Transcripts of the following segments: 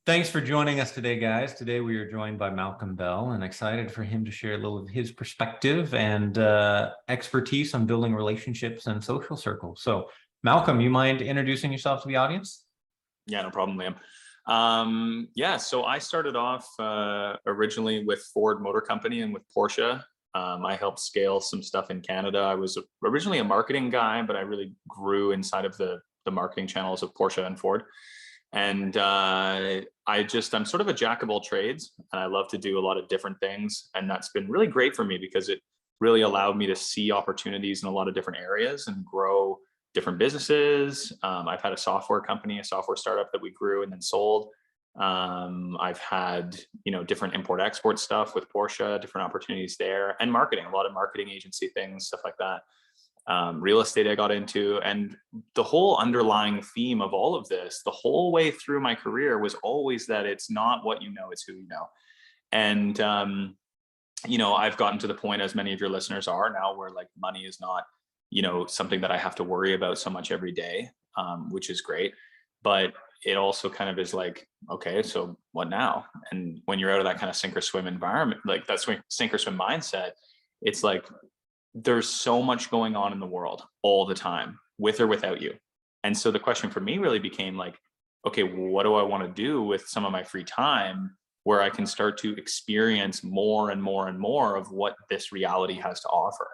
Thanks for joining us today, guys. Today we are joined by Malcolm Bell and excited for him to share a little of his perspective and expertise on building relationships and social circles. So Malcolm, you mind introducing yourself to the audience? Yeah, no problem, Liam. So I started off originally with Ford Motor Company and with Porsche. I helped scale some stuff in Canada. I was originally a marketing guy, but I really grew inside of the marketing channels of Porsche and Ford. And I'm sort of a jack of all trades, and I love to do a lot of different things. And that's been really great for me because it really allowed me to see opportunities in a lot of different areas and grow different businesses. I've had a software company, a software startup that we grew and then sold. I've had, different import export stuff with Porsche, different opportunities there, and marketing, a lot of marketing agency things, stuff like that. Real estate I got into, and the whole underlying theme of all of this, the whole way through my career was always that it's not what you know, it's who you know. And, I've gotten to the point, as many of your listeners are now, where like money is not, something that I have to worry about so much every day, which is great. But it also kind of is like, okay, so what now? And when you're out of that kind of sink or swim environment, like that sink or swim mindset, it's like, there's so much going on in the world all the time, with or without you. And so the question for me really became like, okay, what do I want to do with some of my free time where I can start to experience more and more and more of what this reality has to offer?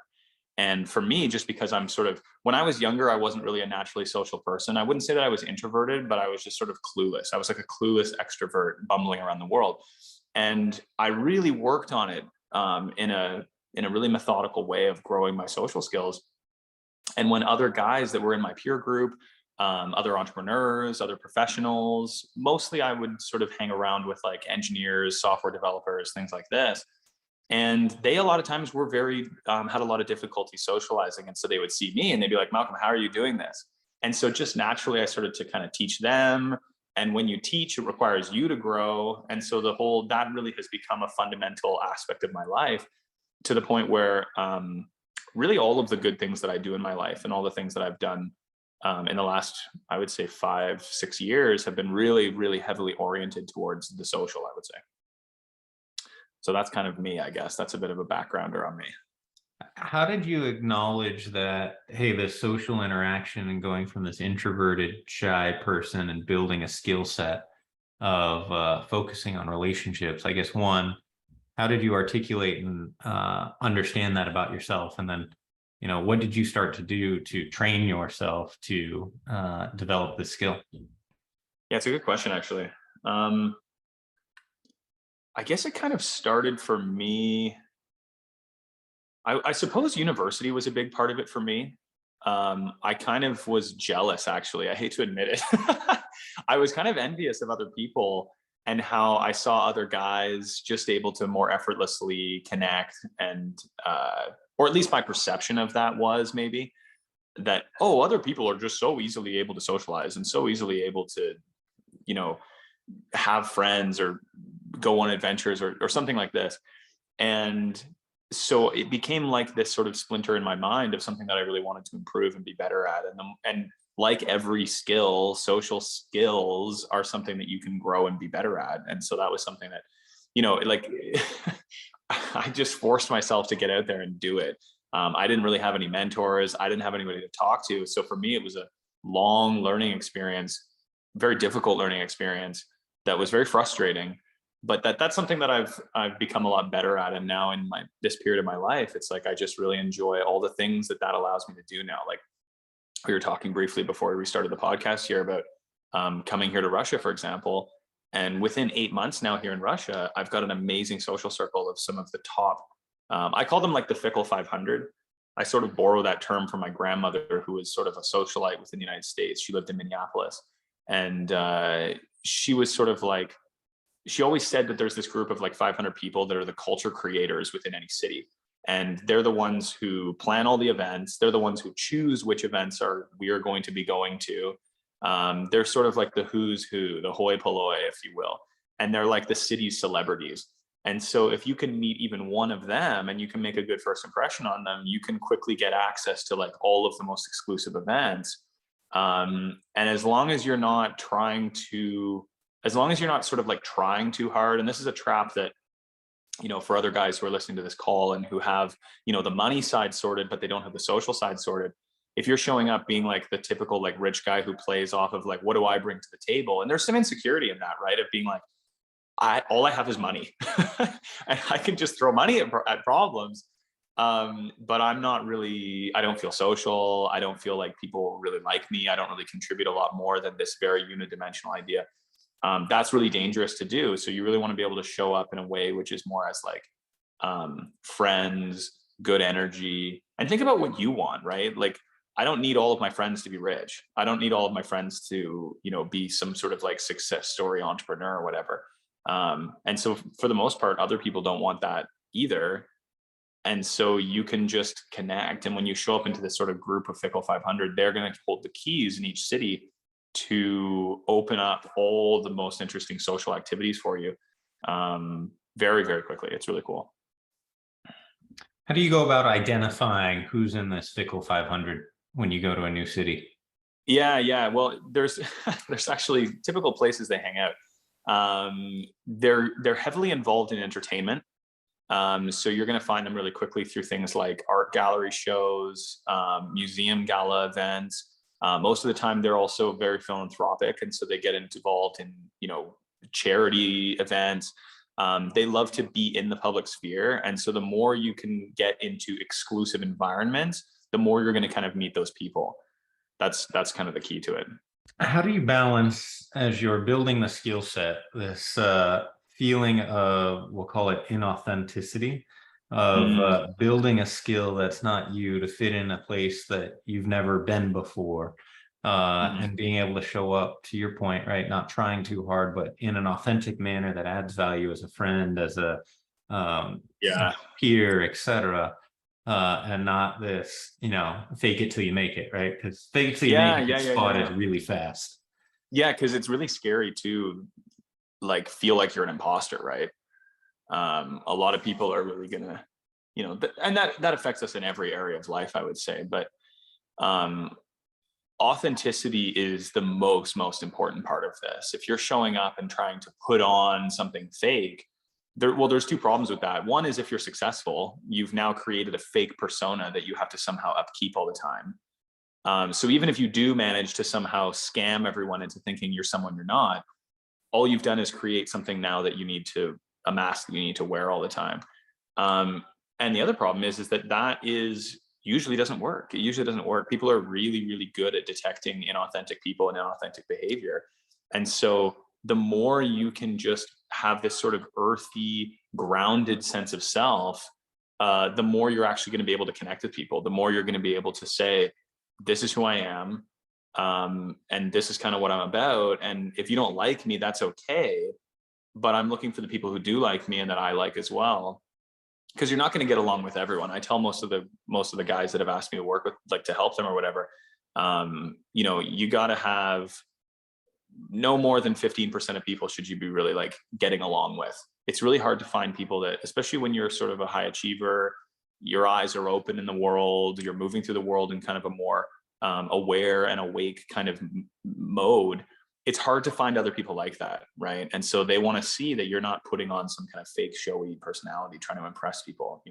And for me, just because when I was younger, I wasn't really a naturally social person. I wouldn't say that I was introverted, but I was just sort of clueless. I was like a clueless extrovert bumbling around the world. And I really worked on it in a really methodical way of growing my social skills. And when other guys that were in my peer group, other entrepreneurs, other professionals, mostly I would sort of hang around with like engineers, software developers, things like this. And they a lot of times were had a lot of difficulty socializing. And so they would see me and they'd be like, Malcolm, how are you doing this? And so just naturally, I started to kind of teach them. And when you teach, it requires you to grow. And so that really has become a fundamental aspect of my life, to the point where really all of the good things that I do in my life and all the things that I've done in the last, I would say 5-6 years have been really, really heavily oriented towards the social, I would say. So that's kind of me, I guess. That's a bit of a backgrounder on me. How did you acknowledge that, hey, the social interaction and going from this introverted, shy person and building a skill set of focusing on relationships? I guess one, how did you articulate and understand that about yourself? And then, what did you start to do to train yourself to develop this skill? Yeah, it's a good question, actually. I guess it kind of started for me. I suppose university was a big part of it for me. I kind of was jealous, actually. I hate to admit it. I was kind of envious of other people and how I saw other guys just able to more effortlessly connect, and or at least my perception of that was maybe that, oh, other people are just so easily able to socialize and so easily able to, have friends or go on adventures or something like this. And so it became like this sort of splinter in my mind of something that I really wanted to improve and be better at. And like every skill, social skills are something that you can grow and be better at. And so that was something that, like I just forced myself to get out there and do it. I didn't really have any mentors. I didn't have anybody to talk to. So for me, it was a long learning experience, very difficult learning experience that was very frustrating. But that's something that I've become a lot better at. And now in this period of my life, it's like I just really enjoy all the things that allows me to do now. Like we were talking briefly before we started the podcast here about coming here to Russia, for example. And within 8 months now here in Russia, I've got an amazing social circle of some of the top, I call them like the fickle 500. I sort of borrow that term from my grandmother, who was sort of a socialite within the United States. She lived in Minneapolis. And she was sort of like, she always said that there's this group of like 500 people that are the culture creators within any city. And they're the ones who plan all the events. They're the ones who choose which events we are going to be going to. They're sort of like the who's who, the hoi polloi, if you will. And they're like the city's celebrities. And so if you can meet even one of them and you can make a good first impression on them, you can quickly get access to like all of the most exclusive events. And as long as you're not trying to as long as you're not sort of like trying too hard, and this is a trap that, for other guys who are listening to this call and who have, the money side sorted, but they don't have the social side sorted. If you're showing up being like the typical like rich guy who plays off of like, what do I bring to the table? And there's some insecurity in that, right? Of being like, all I have is money and I can just throw money at problems. But I'm not really, I don't feel social. I don't feel like people really like me. I don't really contribute a lot more than this very unidimensional idea. That's really dangerous to do. So you really want to be able to show up in a way which is more as like friends, good energy, and think about what you want, right? Like, I don't need all of my friends to be rich. I don't need all of my friends to, be some sort of like success story entrepreneur or whatever. And so for the most part, other people don't want that either. And so you can just connect. And when you show up into this sort of group of Fickle 500, they're going to hold the keys in each city to open up all the most interesting social activities for you very, very quickly. It's really cool. How do you go about identifying who's in this Fickle 500 when you go to a new city? Yeah. Well, there's there's actually typical places they hang out. They're heavily involved in entertainment. So you're going to find them really quickly through things like art gallery shows, museum gala events. Most of the time, they're also very philanthropic, and so they get involved in charity events. They love to be in the public sphere, and so the more you can get into exclusive environments, the more you're going to kind of meet those people. That's kind of the key to it. How do you balance, as you're building the skill set, this feeling of, we'll call it inauthenticity, of building a skill that's not you to fit in a place that you've never been before, and being able to show up, to your point, right? Not trying too hard, but in an authentic manner that adds value as a friend, as a peer, etc. And not this, fake it till you make it, right? Because fake it till you make it spotted really fast. Yeah, because it's really scary to like feel like you're an imposter, right? A lot of people are really gonna, and that affects us in every area of life, I would say. But authenticity is the most important part of this. If you're showing up and trying to put on something fake, there's two problems with that. One is if you're successful, you've now created a fake persona that you have to somehow upkeep all the time. So even if you do manage to somehow scam everyone into thinking you're someone you're not, all you've done is create something now that you need to, a mask that you need to wear all the time. And the other problem is that usually doesn't work. It usually doesn't work. People are really, really good at detecting inauthentic people and inauthentic behavior. And so the more you can just have this sort of earthy, grounded sense of self, the more you're actually going to be able to connect with people, the more you're going to be able to say, this is who I am. And this is kind of what I'm about. And if you don't like me, that's okay. But I'm looking for the people who do like me and that I like as well. Because you're not going to get along with everyone. I tell most of the guys that have asked me to work with, like to help them or whatever, you got to have no more than 15% of people should you be really like getting along with. It's really hard to find people that, especially when you're sort of a high achiever, your eyes are open in the world, you're moving through the world in kind of a more aware and awake kind of mode. It's hard to find other people like that, right? And so they want to see that you're not putting on some kind of fake showy personality trying to impress people,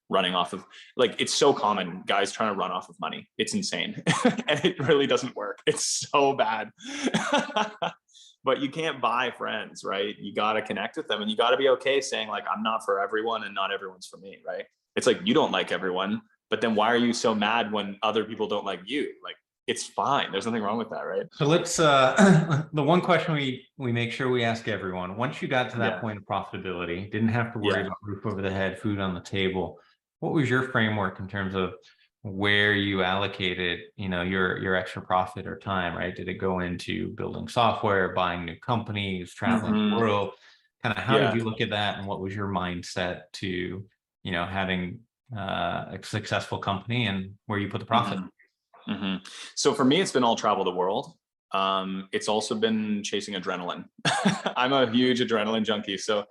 running off of, like, it's so common, guys trying to run off of money. It's insane. And it really doesn't work. It's so bad. But you can't buy friends, right? You got to connect with them, and you got to be okay saying like, I'm not for everyone and not everyone's for me, right? It's like, you don't like everyone, but then why are you so mad when other people don't like you? Like, it's fine. There's nothing wrong with that, right? So let's the one question we make sure we ask everyone: once you got to that point of profitability, didn't have to worry about roof over the head, food on the table, what was your framework in terms of where you allocated, your extra profit or time, right? Did it go into building software, buying new companies, traveling the world? Kind of how did you look at that, and what was your mindset to, having a successful company, and where you put the profit? So for me, it's been all travel the world. It's also been chasing adrenaline. I'm a huge adrenaline junkie. So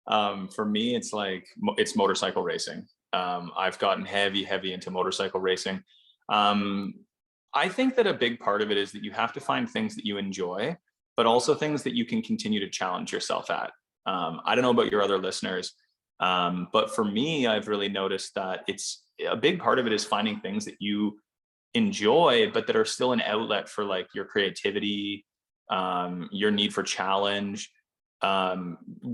for me, it's motorcycle racing. I've gotten heavy into motorcycle racing. I think that a big part of it is that you have to find things that you enjoy, but also things that you can continue to challenge yourself at. I don't know about your other listeners, but for me, I've really noticed that it's a big part of it is finding things that you enjoy, but that are still an outlet for like your creativity, your need for challenge.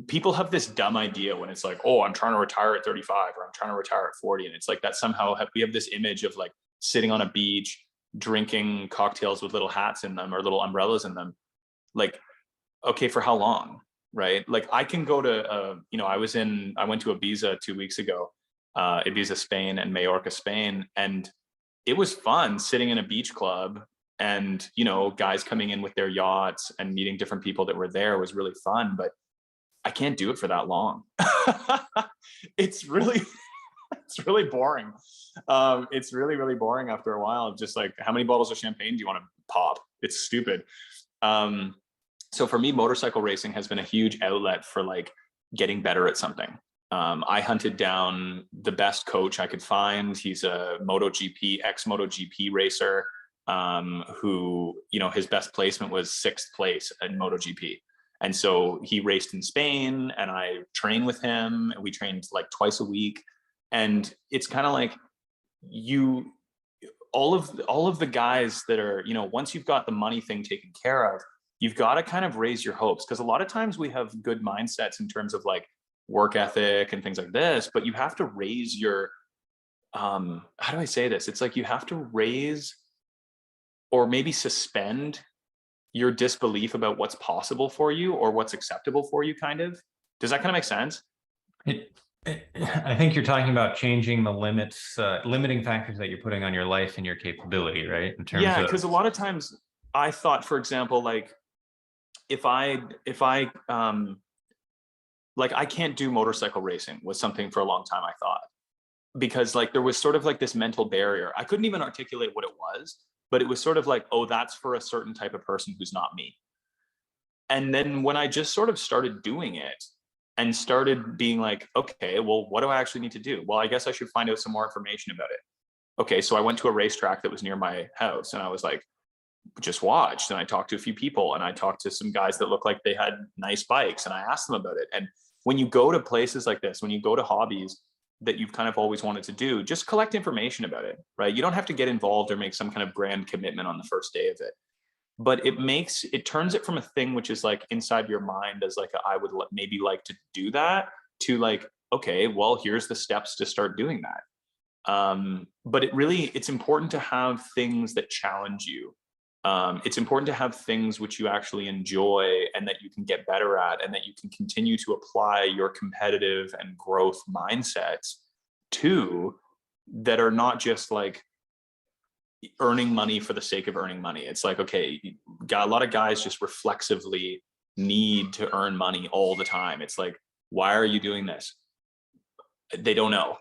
People have this dumb idea when it's like, oh, I'm trying to retire at 35 or I'm trying to retire at 40. And it's like that somehow we have this image of like sitting on a beach, drinking cocktails with little hats in them or little umbrellas in them. Like, okay, for how long? Right? Like I can go to, I went to Ibiza 2 weeks ago, Ibiza, Spain and Majorca, Spain. And it was fun sitting in a beach club and, guys coming in with their yachts and meeting different people that were there was really fun, but I can't do it for that long. It's really, it's really boring. It's really, really boring after a while. Just like, how many bottles of champagne do you want to pop? It's stupid. So for me, motorcycle racing has been a huge outlet for like getting better at something. I hunted down the best coach I could find. He's a ex-MotoGP racer, who, his best placement was 6th place in MotoGP. And so he raced in Spain and I trained with him and we trained like twice a week. And it's kind of like all of the guys that are, once you've got the money thing taken care of, you've got to kind of raise your hopes. Because a lot of times we have good mindsets in terms of like work ethic and things like this, but you have to raise your, how do I say this? It's like you have to raise or maybe suspend your disbelief about what's possible for you or what's acceptable for you, kind of. Does that kind of make sense? I think you're talking about changing the limits, limiting factors that you're putting on your life and your capability, right? In terms of, because a lot of times I thought, for example, like if I like I can't do motorcycle racing was something for a long time I thought, because like there was sort of like this mental barrier. I couldn't even articulate what it was, but it was sort of like, oh, that's for a certain type of person who's not me. And then when I just sort of started doing it and started being like, okay, well, what do I actually need to do? Well, I guess I should find out some more information about it. Okay, so I went to a racetrack that was near my house and I was like, just watched, and I talked to a few people and I talked to some guys that looked like they had nice bikes and I asked them about it. And when you go to places like this, when you go to hobbies that you've kind of always wanted to do, just collect information about it, right? You don't have to get involved or make some kind of grand commitment on the first day of it, but it turns it from a thing which is like inside your mind as like I would maybe like to do that, to like, okay, well, here's the steps to start doing that. But it's important to have things that challenge you. It's important to have things which you actually enjoy and that you can get better at and that you can continue to apply your competitive and growth mindsets to, that are not just like earning money for the sake of earning money. It's like, okay, got a lot of guys just reflexively need to earn money all the time. It's like, why are you doing this? They don't know.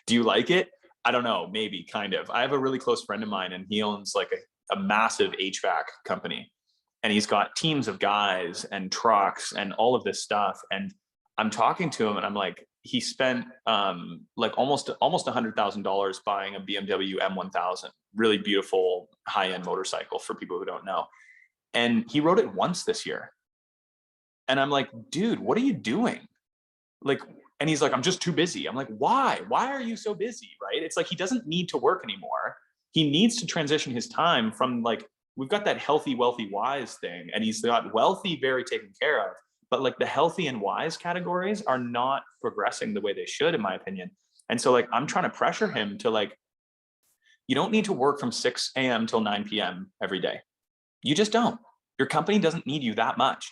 Do you like it? I don't know, maybe, kind of. I have a really close friend of mine and he owns like a massive HVAC company, and he's got teams of guys and trucks and all of this stuff. And I'm talking to him and I'm like, he spent like almost $100,000 buying a BMW M1000, really beautiful high-end motorcycle for people who don't know. And he rode it once this year. And I'm like, dude, what are you doing? Like, and he's like, I'm just too busy. I'm like, why are you so busy? Right? It's like, he doesn't need to work anymore. He needs to transition his time from like, we've got that healthy, wealthy, wise thing, and he's got wealthy, very taken care of, but like the healthy and wise categories are not progressing the way they should, in my opinion. And so like, I'm trying to pressure him to like, you don't need to work from 6 a.m. till 9 p.m. every day. You just don't. Your company doesn't need you that much.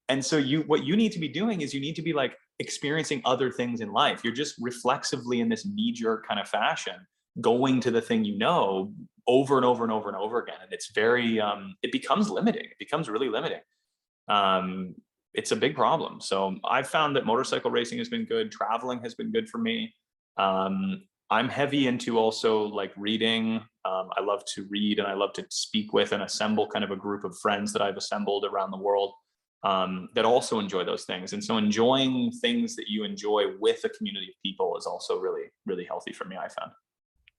And so what you need to be doing is you need to be like experiencing other things in life. You're just reflexively in this knee-jerk kind of fashion, going to the thing you know over and over and over and over again. And it's very, it becomes limiting. It becomes really limiting. It's a big problem. So I've found that motorcycle racing has been good. Traveling has been good for me. I'm heavy into also like reading. I love to read and I love to speak with and assemble kind of a group of friends that I've assembled around the world that also enjoy those things. And so enjoying things that you enjoy with a community of people is also really, really healthy for me, I found.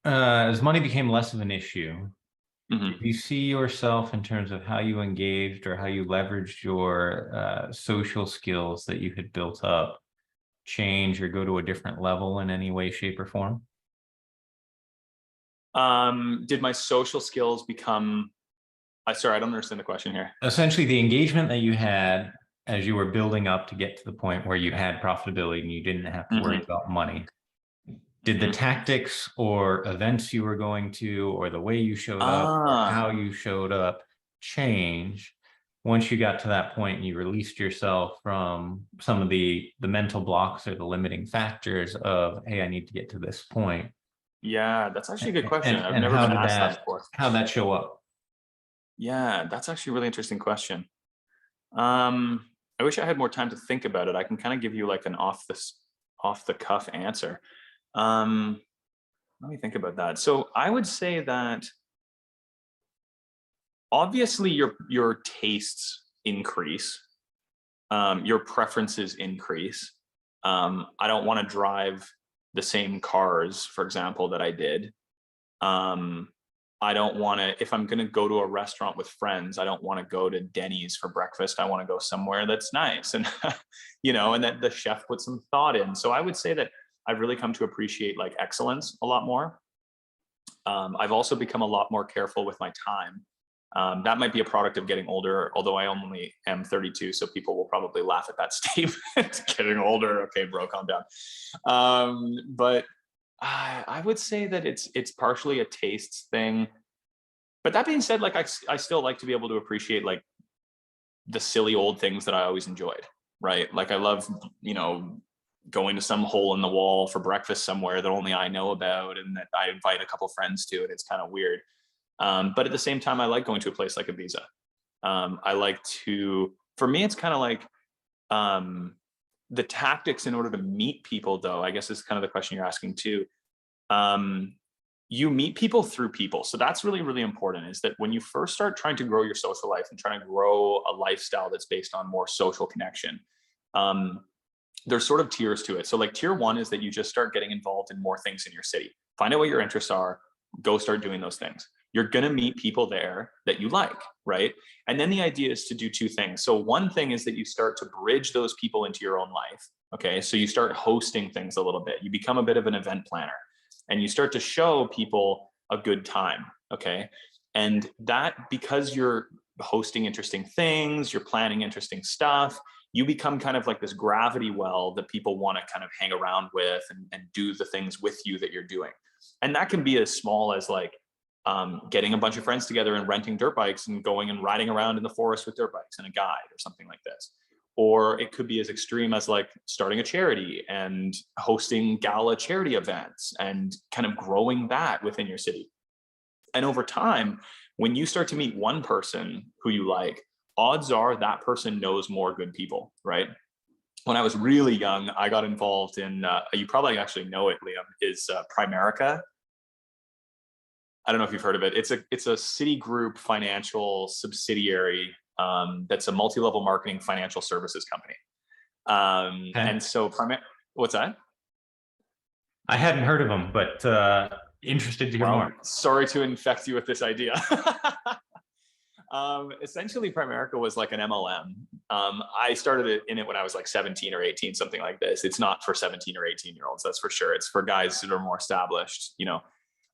As money became less of an issue, Mhm. Did you see yourself in terms of how you engaged or how you leveraged your social skills that you had built up change or go to a different level in any way, shape, or form? Did my social skills become? Sorry, I don't understand the question here. Essentially, the engagement that you had as you were building up to get to the point where you had profitability and you didn't have to worry Hmm. about money. Did the Hmm. tactics or events you were going to, or the way you showed up, or Ah, how you showed up change once you got to that point and you released yourself from some of the mental blocks or the limiting factors of, hey, I need to get to this point? yeah, that's actually a good question. I've And never been asked that before. how that show up? Yeah, that's actually a really interesting question. I wish I had more time to think about it. I can kind of give you like an off the cuff answer. Um, Let me think about that. So I would say that obviously your tastes increase, your preferences increase. I don't want to drive the same cars, for example, that I did. Um, I don't want to, if I'm going to go to a restaurant with friends, I don't want to go to Denny's for breakfast. I want to go somewhere that's nice and, and that the chef put some thought in. So I would say that I've really come to appreciate like excellence a lot more. I've also become a lot more careful with my time. That might be a product of getting older, although I only am 32, so people will probably laugh at that statement. Getting older, okay, bro, calm down. But I would say that it's partially a tastes thing. But that being said, like I still like to be able to appreciate like the silly old things that I always enjoyed, right? Like I love, going to some hole in the wall for breakfast somewhere that only I know about and that I invite a couple friends to, and it's kind of weird. But at the same time, I like going to a place like Ibiza. I like to, for me, it's kind of like um, the tactics in order to meet people, though, I guess is kind of the question you're asking too. Um, you meet people through people. So that's really, really important is that when you first start trying to grow your social life and trying to grow a lifestyle that's based on more social connection, um, there's sort of tiers to it. So like tier one is that you just start getting involved in more things in your city. Find out what your interests are, go start doing those things. You're going to meet people there that you like, right? And then the idea is to do two things. So one thing is that you start to bridge those people into your own life. Okay. So you start hosting things a little bit. You become a bit of an event planner and you start to show people a good time. Okay. And that because you're hosting interesting things, you're planning interesting stuff, you become kind of like this gravity well that people want to kind of hang around with and do the things with you that you're doing. And that can be as small as like getting a bunch of friends together and renting dirt bikes and going and riding around in the forest with dirt bikes and a guide or something like this. Or it could be as extreme as like starting a charity and hosting gala charity events and kind of growing that within your city. And over time, when you start to meet one person who you like, odds are that person knows more good people, right? When I was really young, I got involved in, you probably actually know it, Liam, is Primerica. I don't know if you've heard of it. It's a Citigroup financial subsidiary that's a multi-level marketing financial services company. Okay. And so, what's that? I hadn't heard of them, but interested to hear Well, more. sorry to infect you with this idea. Essentially, Primerica was like an MLM. I started in it when I was like 17 or 18, something like this. It's not for 17 or 18-year-olds, that's for sure. It's for guys that are more established.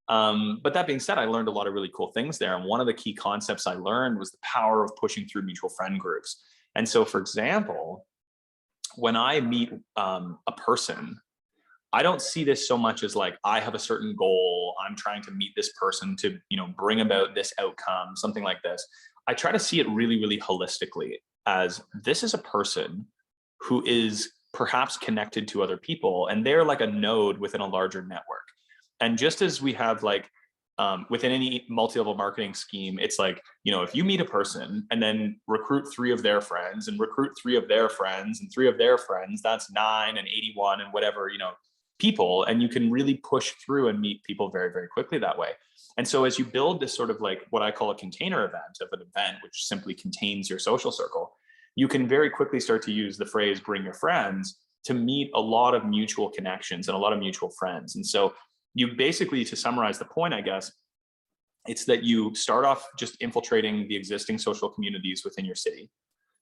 But that being said, I learned a lot of really cool things there. And one of the key concepts I learned was the power of pushing through mutual friend groups. And so, for example, when I meet a person, I don't see this so much as like I have a certain goal. I'm trying to meet this person to, bring about this outcome, something like this. I try to see it really, really holistically as this is a person who is perhaps connected to other people and they're like a node within a larger network. And just as we have like within any multi-level marketing scheme, it's like, if you meet a person and then recruit three of their friends and recruit three of their friends and three of their friends, that's 9 and 81 and whatever, people, and you can really push through and meet people very, very quickly that way. And so as you build this sort of like what I call a container event of an event, which simply contains your social circle, you can very quickly start to use the phrase bring your friends to meet a lot of mutual connections and a lot of mutual friends. And so you basically, to summarize the point, I guess, It's that you start off just infiltrating the existing social communities within your city.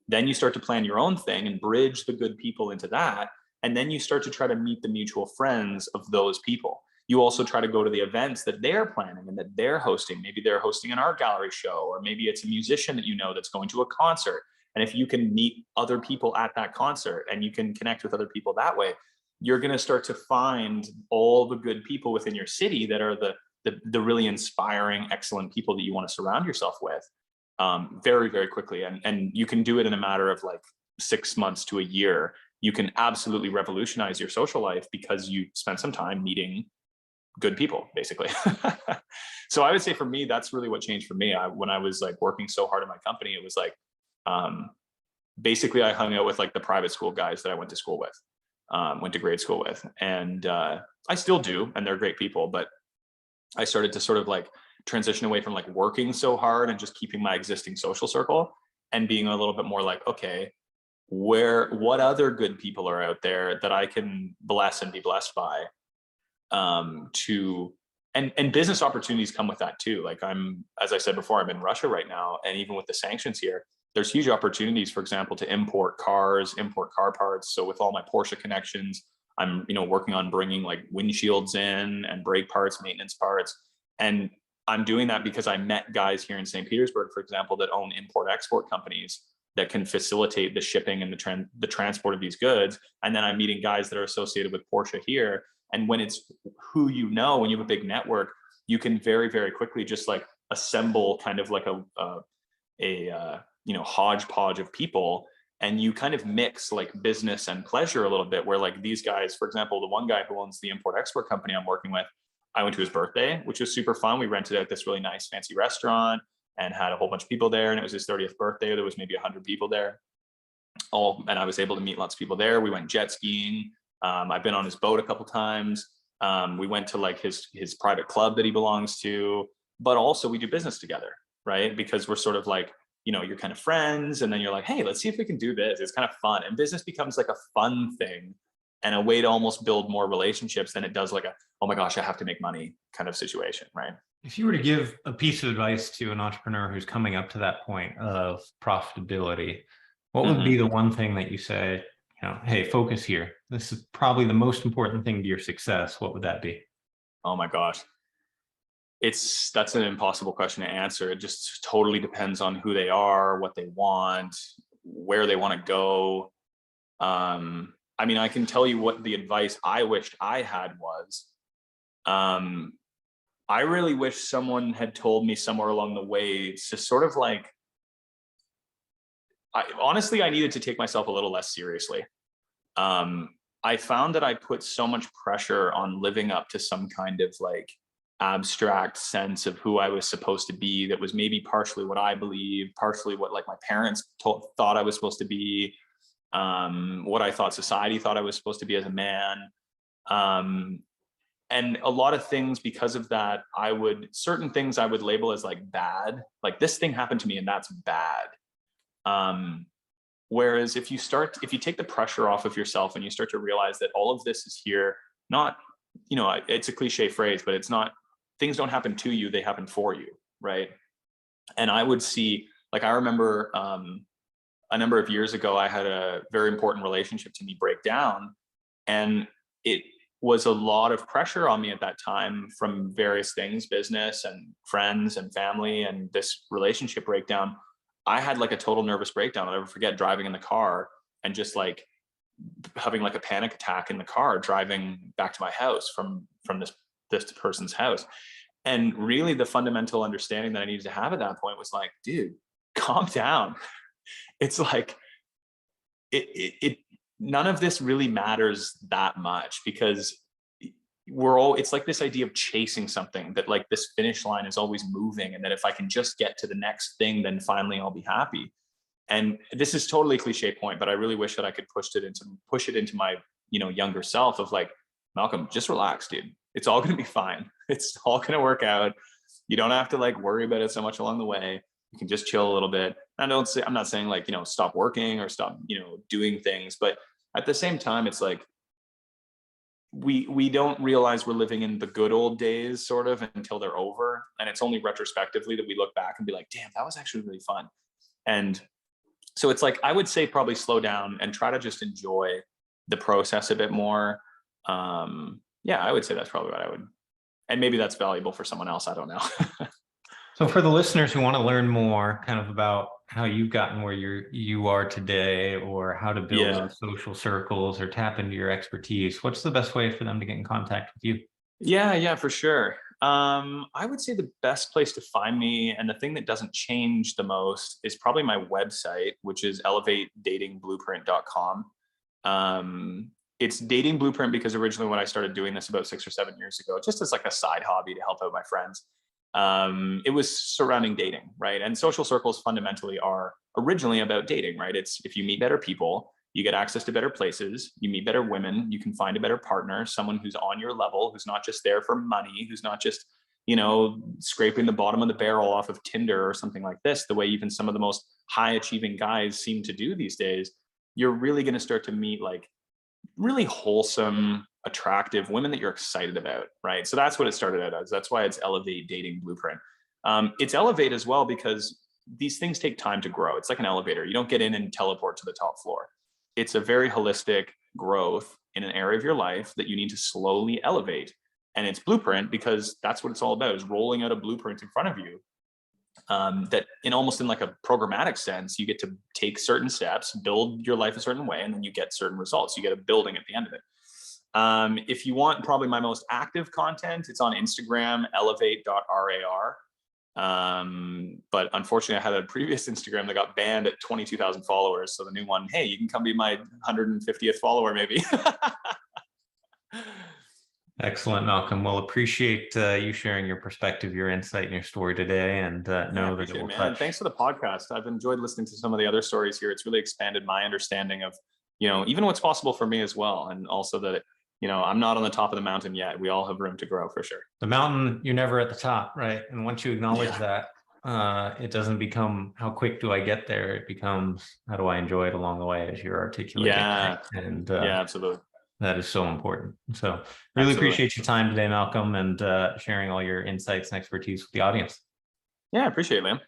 Then you start to plan your own thing and bridge the good people into that. And then you start to try to meet the mutual friends of those people. You also try to go to the events that they're planning and that they're hosting. Maybe they're hosting an art gallery show, or maybe it's a musician that you know that's going to a concert. And if you can meet other people at that concert and you can connect with other people that way, you're going to start to find all the good people within your city that are the really inspiring, excellent people that you want to surround yourself with, very, very quickly. And you can do it in a matter of like 6 months to a year. You can absolutely revolutionize your social life because you spent some time meeting good people, basically. So I would say for me, that's really what changed for me. When I was like working so hard in my company, it was like, basically I hung out with like the private school guys that I went to school with, went to grade school with. And I still do, and they're great people, but I started to sort of like transition away from like working so hard and just keeping my existing social circle and being a little bit more like, okay, what other good people are out there that I can bless and be blessed by, and business opportunities come with that too. Like as I said before, I'm in Russia right now. And even with the sanctions here, there's huge opportunities, for example, to import cars, import car parts. So with all my Porsche connections, I'm, working on bringing like windshields in and brake parts, maintenance parts. And I'm doing that because I met guys here in St. Petersburg, for example, that own import-export companies that can facilitate the shipping and the transport of these goods. And then I'm meeting guys that are associated with Porsche here. And when it's who when you have a big network, you can very, very quickly just like assemble kind of like a hodgepodge of people. And you kind of mix like business and pleasure a little bit, where like these guys, for example, the one guy who owns the import-export company I'm working with, I went to his birthday, which was super fun. We rented out this really nice fancy restaurant and had a whole bunch of people there. And it was his 30th birthday. There was maybe 100 people there. And I was able to meet lots of people there. We went jet skiing. I've been on his boat a couple times. We went to like his private club that he belongs to, but also we do business together, right? Because we're sort of like, you're kind of friends, and then you're like, hey, let's see if we can do this. It's kind of fun. And business becomes like a fun thing and a way to almost build more relationships than it does like oh my gosh, I have to make money kind of situation, right? If you were to give a piece of advice to an entrepreneur who's coming up to that point of profitability, what would be the one thing that you say, hey, focus here. This is probably the most important thing to your success. What would that be? Oh my gosh. That's an impossible question to answer. It just totally depends on who they are, what they want, where they want to go. I mean, I can tell you what the advice I wished I had was. I really wish someone had told me somewhere along the way to sort of like, honestly, I needed to take myself a little less seriously. I found that I put so much pressure on living up to some kind of like abstract sense of who I was supposed to be that was maybe partially what I believed, partially what like my parents thought I was supposed to be, what I thought society thought I was supposed to be as a man. And a lot of things because of that, certain things I would label as like bad, like this thing happened to me and that's bad. Whereas if you take the pressure off of yourself and you start to realize that all of this is here, not, it's a cliche phrase, but it's not, things don't happen to you, they happen for you. Right. And I would see, like, I remember, a number of years ago, I had a very important relationship to me break down, and it was a lot of pressure on me at that time from various things, business and friends and family, and this relationship breakdown. I had like a total nervous breakdown. I'll never forget driving in the car and just like having like a panic attack in the car, driving back to my house from this person's house. And really the fundamental understanding that I needed to have at that point was like, dude, calm down. It's like, none of this really matters that much, because it's like this idea of chasing something, that like this finish line is always moving, and that if I can just get to the next thing, then finally I'll be happy. And this is totally a cliche point, but I really wish that I could push it into my, younger self of like, Malcolm, just relax, dude. It's all going to be fine. It's all going to work out. You don't have to like worry about it so much along the way. You can just chill a little bit. I'm not saying like, stop working or stop, doing things, but at the same time, it's like, we don't realize we're living in the good old days sort of until they're over. And it's only retrospectively that we look back and be like, damn, that was actually really fun. And so it's like, I would say probably slow down and try to just enjoy the process a bit more. Yeah, I would say that's probably what I would, and maybe that's valuable for someone else. I don't know. So for the listeners who want to learn more kind of about how you've gotten where you are today, or how to build Yeah. those social circles or tap into your expertise, what's the best way for them to get in contact with you? Yeah, for sure. I would say the best place to find me, and the thing that doesn't change the most, is probably my website, which is elevatedatingblueprint.com. It's dating blueprint because originally when I started doing this about 6 or 7 years ago, just as like a side hobby to help out my friends, it was surrounding dating, right? And social circles fundamentally are originally about dating, right? It's if you meet better people, you get access to better places, you meet better women, you can find a better partner, someone who's on your level, who's not just there for money, who's not just, scraping the bottom of the barrel off of Tinder or something like this, the way even some of the most high achieving guys seem to do these days. You're really going to start to meet like really wholesome, attractive women that you're excited about, right? So that's what it started out as. That's why it's Elevate Dating Blueprint. It's Elevate as well because these things take time to grow. It's like an elevator. You don't get in and teleport to the top floor. It's a very holistic growth in an area of your life that you need to slowly elevate. And it's Blueprint because that's what it's all about, is rolling out a blueprint in front of you, that in almost in like a programmatic sense, you get to take certain steps, build your life a certain way, and then you get certain results. You get a building at the end of it. If you want probably my most active content, it's on Instagram, elevate.rar. But unfortunately, I had a previous Instagram that got banned at 22,000 followers. So the new one, hey, you can come be my 150th follower, maybe. Excellent, Malcolm. Well, appreciate you sharing your perspective, your insight, and your story today, and know that it will man. touch. Thanks for the podcast. I've enjoyed listening to some of the other stories here. It's really expanded my understanding of, even what's possible for me as well. And also that, I'm not on the top of the mountain yet. We all have room to grow for sure. The mountain, you're never at the top, right? And once you acknowledge that, it doesn't become how quick do I get there? It becomes how do I enjoy it along the way, as you're articulating. Yeah. Right? And yeah, absolutely. that is so important. So really appreciate your time today, Malcolm, and sharing all your insights and expertise with the audience. Yeah, I appreciate it, man.